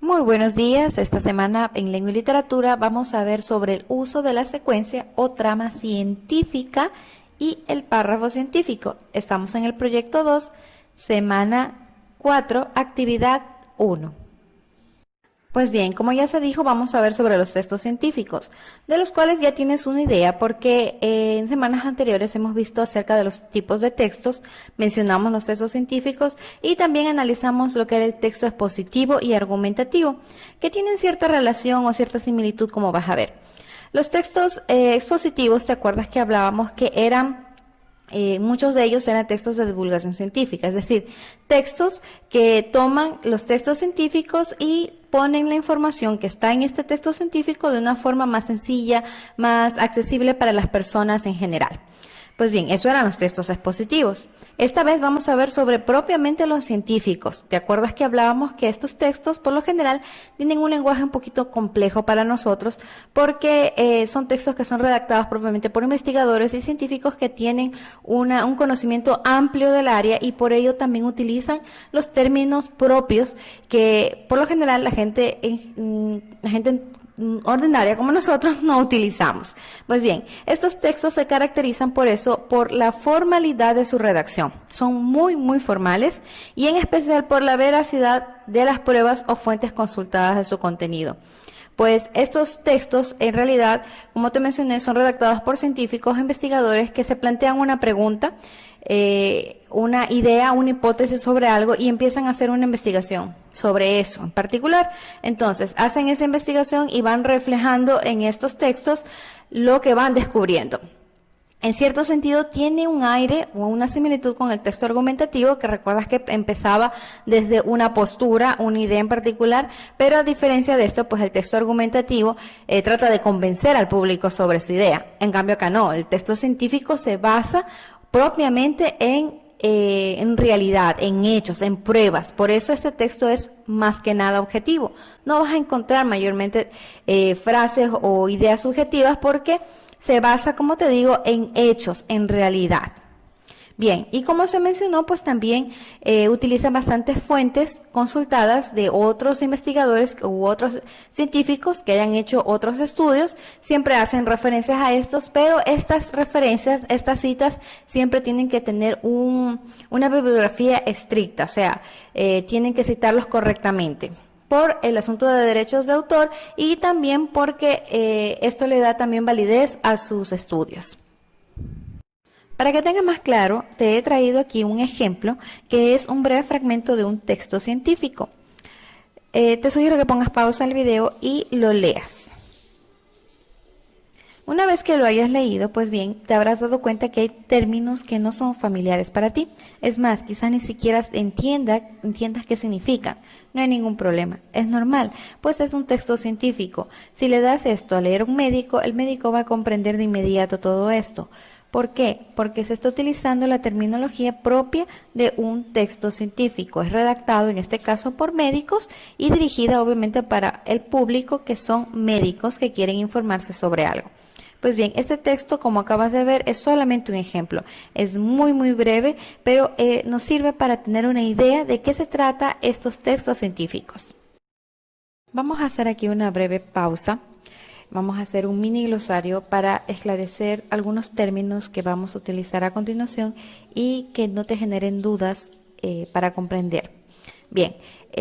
Muy buenos días. Esta semana en Lengua y Literatura vamos a ver sobre el uso de la secuencia o trama científica y el párrafo científico. Estamos en el proyecto 2, semana 4, actividad 1. Pues bien, como ya se dijo, vamos a ver sobre los textos científicos, de los cuales ya tienes una idea porque en semanas anteriores hemos visto acerca de los tipos de textos, mencionamos los textos científicos y también analizamos lo que era el texto expositivo y argumentativo, que tienen cierta relación o cierta similitud, como vas a ver. Los textos expositivos, ¿te acuerdas que hablábamos que eran muchos de ellos eran textos de divulgación científica, es decir, textos que toman los textos científicos y ponen la información que está en este texto científico de una forma más sencilla, más accesible para las personas en general. Pues bien, eso eran los textos expositivos. Esta vez vamos a ver sobre propiamente los científicos. ¿Te acuerdas que hablábamos que estos textos, por lo general, tienen un lenguaje un poquito complejo para nosotros porque son textos que son redactados propiamente por investigadores y científicos que tienen un conocimiento amplio del área y por ello también utilizan los términos propios que, por lo general, la gente ordinaria como nosotros no utilizamos. Pues bien, estos textos se caracterizan por eso, por la formalidad de su redacción. Son muy formales y en especial por la veracidad de las pruebas o fuentes consultadas de su contenido. Pues estos textos, en realidad, como te mencioné, son redactados por científicos e investigadores que se plantean una pregunta, una idea, una hipótesis sobre algo y empiezan a hacer una investigación sobre eso en particular. Entonces, hacen esa investigación y van reflejando en estos textos lo que van descubriendo. En cierto sentido, tiene un aire o una similitud con el texto argumentativo, que recuerdas que empezaba desde una postura, una idea en particular, pero a diferencia de esto, pues el texto argumentativo trata de convencer al público sobre su idea. En cambio acá no, el texto científico se basa propiamente en realidad, en hechos, en pruebas. Por eso este texto es más que nada objetivo. No vas a encontrar mayormente frases o ideas subjetivas porque se basa, como te digo, en hechos, en realidad. Bien, y como se mencionó, pues también utilizan bastantes fuentes consultadas de otros investigadores u otros científicos que hayan hecho otros estudios. Siempre hacen referencias a estos, pero estas referencias, estas citas, siempre tienen que tener una bibliografía estricta, o sea, tienen que citarlos correctamente por el asunto de derechos de autor y también porque esto le da también validez a sus estudios. Para que tengas más claro, te he traído aquí un ejemplo que es un breve fragmento de un texto científico. Te sugiero que pongas pausa al video y lo leas. Una vez que lo hayas leído, pues bien, te habrás dado cuenta que hay términos que no son familiares para ti. Es más, quizás ni siquiera entiendas qué significan. No hay ningún problema, es normal, pues es un texto científico. Si le das esto a leer a un médico, el médico va a comprender de inmediato todo esto. ¿Por qué? Porque se está utilizando la terminología propia de un texto científico. Es redactado en este caso por médicos y dirigida obviamente para el público que son médicos que quieren informarse sobre algo. Pues bien, este texto, como acabas de ver, es solamente un ejemplo. Es muy breve, pero nos sirve para tener una idea de qué se trata estos textos científicos. Vamos a hacer aquí una breve pausa. Vamos a hacer un mini glosario para esclarecer algunos términos que vamos a utilizar a continuación y que no te generen dudas para comprender. Bien,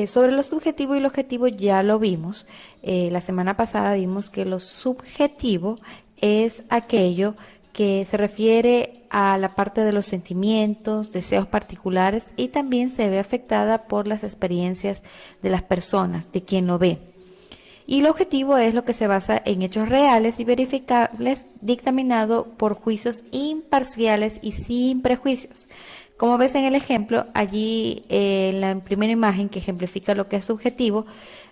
sobre lo subjetivo y lo objetivo ya lo vimos. La semana pasada vimos que lo subjetivo es aquello que se refiere a la parte de los sentimientos, deseos particulares y también se ve afectada por las experiencias de las personas, de quien lo ve. Y el objetivo es lo que se basa en hechos reales y verificables, dictaminado por juicios imparciales y sin prejuicios. Como ves en el ejemplo, allí en la primera imagen que ejemplifica lo que es subjetivo,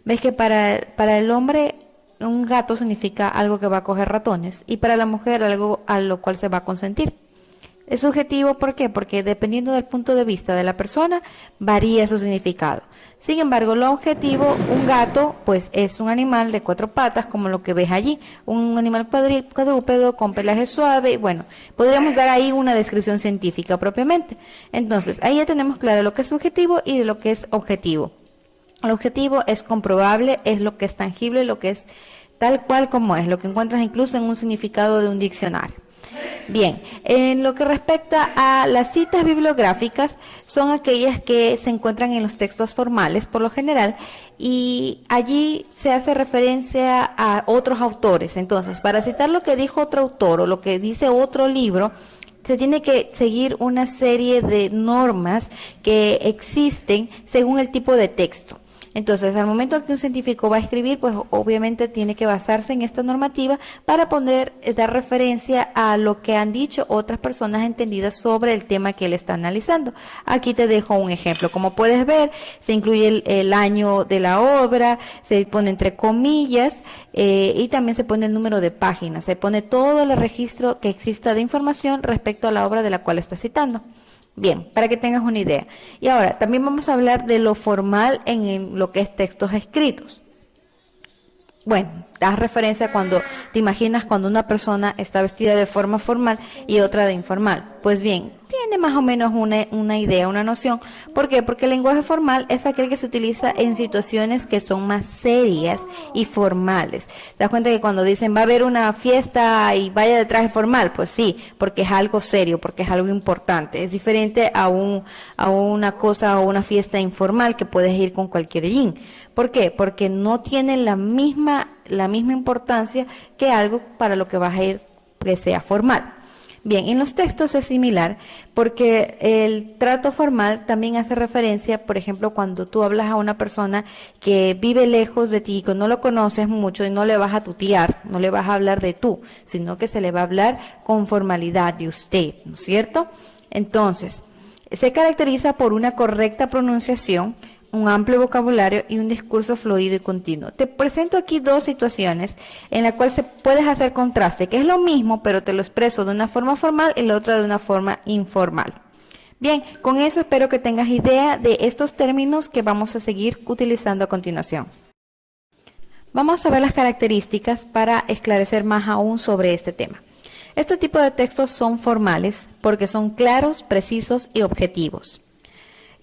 ves que para el hombre un gato significa algo que va a coger ratones y para la mujer algo a lo cual se va a consentir. Es subjetivo, ¿por qué? Porque dependiendo del punto de vista de la persona, varía su significado. Sin embargo, lo objetivo, un gato, pues es un animal de 4 patas, como lo que ves allí, un animal cuadrúpedo con pelaje suave. Bueno, podríamos dar ahí una descripción científica propiamente. Entonces, ahí ya tenemos claro lo que es subjetivo y lo que es objetivo. El objetivo es comprobable, es lo que es tangible, lo que es tal cual como es, lo que encuentras incluso en un significado de un diccionario. Bien, en lo que respecta a las citas bibliográficas, son aquellas que se encuentran en los textos formales por lo general y allí se hace referencia a otros autores. Entonces, para citar lo que dijo otro autor o lo que dice otro libro, se tiene que seguir una serie de normas que existen según el tipo de texto. Entonces, al momento que un científico va a escribir, pues obviamente tiene que basarse en esta normativa para poder dar referencia a lo que han dicho otras personas entendidas sobre el tema que él está analizando. Aquí te dejo un ejemplo. Como puedes ver, se incluye el año de la obra, se pone entre comillas y también se pone el número de páginas. Se pone todo el registro que exista de información respecto a la obra de la cual está citando. Bien, para que tengas una idea. Y ahora, también vamos a hablar de lo formal en lo que es textos escritos. Bueno, das referencia cuando te imaginas cuando una persona está vestida de forma formal y otra de informal. Pues bien, tiene más o menos una idea, una noción. ¿Por qué? Porque el lenguaje formal es aquel que se utiliza en situaciones que son más serias y formales. ¿Te das cuenta que cuando dicen va a haber una fiesta y vaya de traje formal? Pues sí, porque es algo serio, porque es algo importante. Es diferente a una cosa o una fiesta informal que puedes ir con cualquier jean. ¿Por qué? Porque no tiene la misma importancia que algo para lo que vas a ir que sea formal. Bien, en los textos es similar porque el trato formal también hace referencia, por ejemplo, cuando tú hablas a una persona que vive lejos de ti, que no lo conoces mucho y no le vas a tutear, no le vas a hablar de tú, sino que se le va a hablar con formalidad de usted, ¿no es cierto? Entonces, se caracteriza por una correcta pronunciación, un amplio vocabulario y un discurso fluido y continuo. Te presento aquí dos situaciones en las cuales puedes hacer contraste, que es lo mismo, pero te lo expreso de una forma formal y la otra de una forma informal. Bien, con eso espero que tengas idea de estos términos que vamos a seguir utilizando a continuación. Vamos a ver las características para esclarecer más aún sobre este tema. Este tipo de textos son formales porque son claros, precisos y objetivos.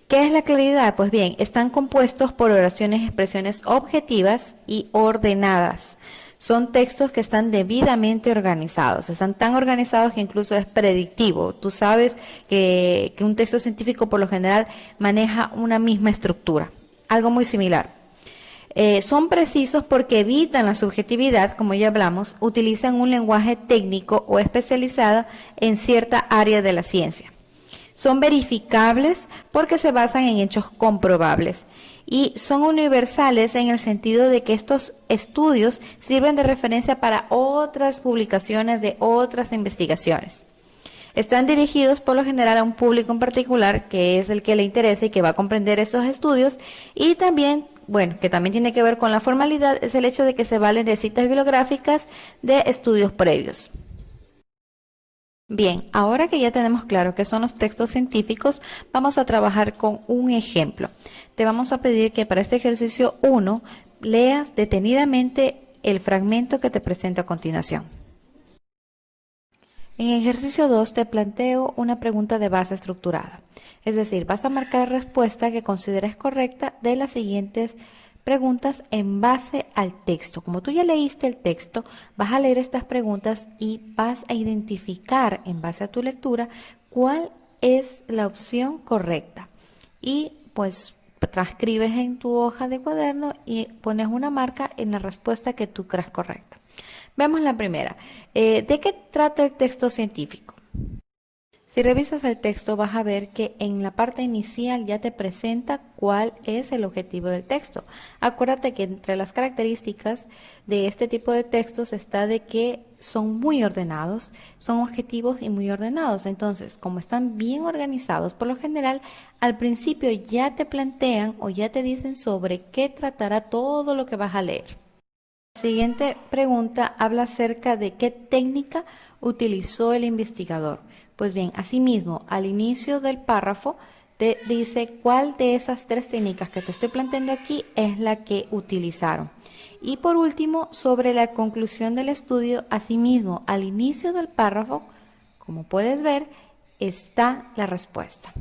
¿Qué es la claridad? Pues bien, están compuestos por oraciones y expresiones objetivas y ordenadas. Son textos que están debidamente organizados, están tan organizados que incluso es predictivo. Tú sabes que un texto científico por lo general maneja una misma estructura, algo muy similar. Son precisos porque evitan la subjetividad, como ya hablamos, utilizan un lenguaje técnico o especializado en cierta área de la ciencia. Son verificables porque se basan en hechos comprobables y son universales en el sentido de que estos estudios sirven de referencia para otras publicaciones de otras investigaciones. Están dirigidos por lo general a un público en particular que es el que le interesa y que va a comprender esos estudios y también, bueno, que también tiene que ver con la formalidad, es el hecho de que se valen de citas bibliográficas de estudios previos. Bien, ahora que ya tenemos claro qué son los textos científicos, vamos a trabajar con un ejemplo. Te vamos a pedir que para este ejercicio 1 leas detenidamente el fragmento que te presento a continuación. En el ejercicio 2 te planteo una pregunta de base estructurada, es decir, vas a marcar la respuesta que consideres correcta de las siguientes preguntas en base al texto. Como tú ya leíste el texto, vas a leer estas preguntas y vas a identificar en base a tu lectura cuál es la opción correcta. Y pues transcribes en tu hoja de cuaderno y pones una marca en la respuesta que tú creas correcta. Veamos la primera. ¿De qué trata el texto científico? Si revisas el texto vas a ver que en la parte inicial ya te presenta cuál es el objetivo del texto. Acuérdate que entre las características de este tipo de textos está de que son muy ordenados, son objetivos y muy ordenados. Entonces, como están bien organizados, por lo general, al principio ya te plantean o ya te dicen sobre qué tratará todo lo que vas a leer. La siguiente pregunta habla acerca de qué técnica utilizó el investigador. Pues bien, asimismo, al inicio del párrafo te dice cuál de esas tres técnicas que te estoy planteando aquí es la que utilizaron. Y por último, sobre la conclusión del estudio, asimismo, al inicio del párrafo, como puedes ver, está la respuesta.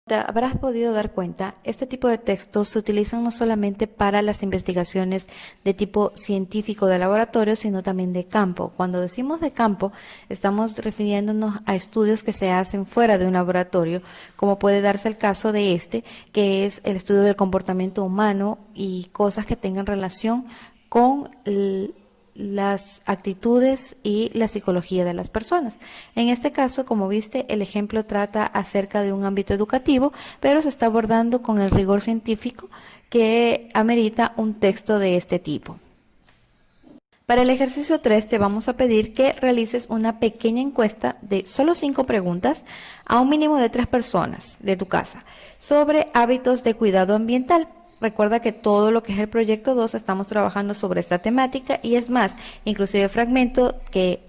Te habrás podido dar cuenta, este tipo de textos se utilizan no solamente para las investigaciones de tipo científico de laboratorio, sino también de campo. Cuando decimos de campo, estamos refiriéndonos a estudios que se hacen fuera de un laboratorio, como puede darse el caso de este, que es el estudio del comportamiento humano y cosas que tengan relación con las actitudes y la psicología de las personas. En este caso, como viste, el ejemplo trata acerca de un ámbito educativo, pero se está abordando con el rigor científico que amerita un texto de este tipo. Para el ejercicio 3 te vamos a pedir que realices una pequeña encuesta de solo 5 preguntas a un mínimo de 3 personas de tu casa sobre hábitos de cuidado ambiental. Recuerda que todo lo que es el proyecto 2 estamos trabajando sobre esta temática y es más, inclusive el fragmento que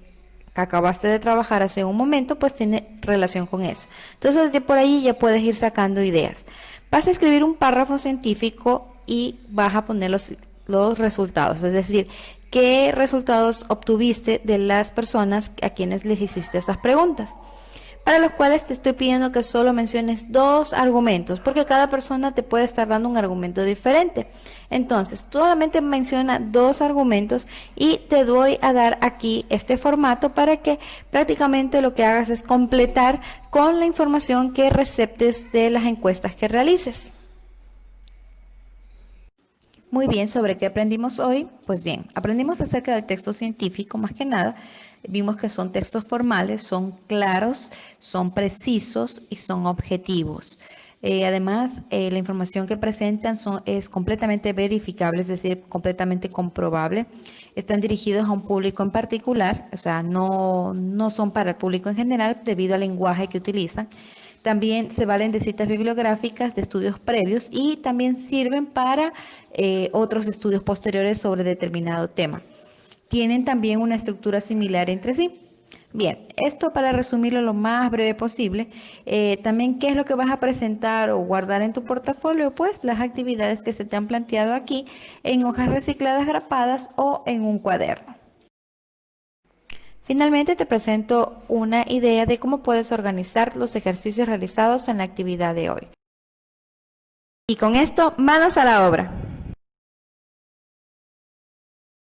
acabaste de trabajar hace un momento pues tiene relación con eso. Entonces de por ahí ya puedes ir sacando ideas. Vas a escribir un párrafo científico y vas a poner los resultados, es decir, qué resultados obtuviste de las personas a quienes les hiciste esas preguntas, para los cuales te estoy pidiendo que solo menciones 2 argumentos, porque cada persona te puede estar dando un argumento diferente. Entonces, solamente menciona 2 argumentos y te doy a dar aquí este formato para que prácticamente lo que hagas es completar con la información que receptes de las encuestas que realices. Muy bien, ¿sobre qué aprendimos hoy? Pues bien, aprendimos acerca del texto científico, más que nada. Vimos que son textos formales, son claros, son precisos y son objetivos. Además, la información que presentan es completamente verificable, es decir, completamente comprobable. Están dirigidos a un público en particular, o sea, no son para el público en general debido al lenguaje que utilizan. También se valen de citas bibliográficas, de estudios previos y también sirven para otros estudios posteriores sobre determinado tema. Tienen también una estructura similar entre sí. Bien, esto para resumirlo lo más breve posible. También, ¿qué es lo que vas a presentar o guardar en tu portafolio? Pues las actividades que se te han planteado aquí en hojas recicladas grapadas o en un cuaderno. Finalmente te presento una idea de cómo puedes organizar los ejercicios realizados en la actividad de hoy. Y con esto, manos a la obra.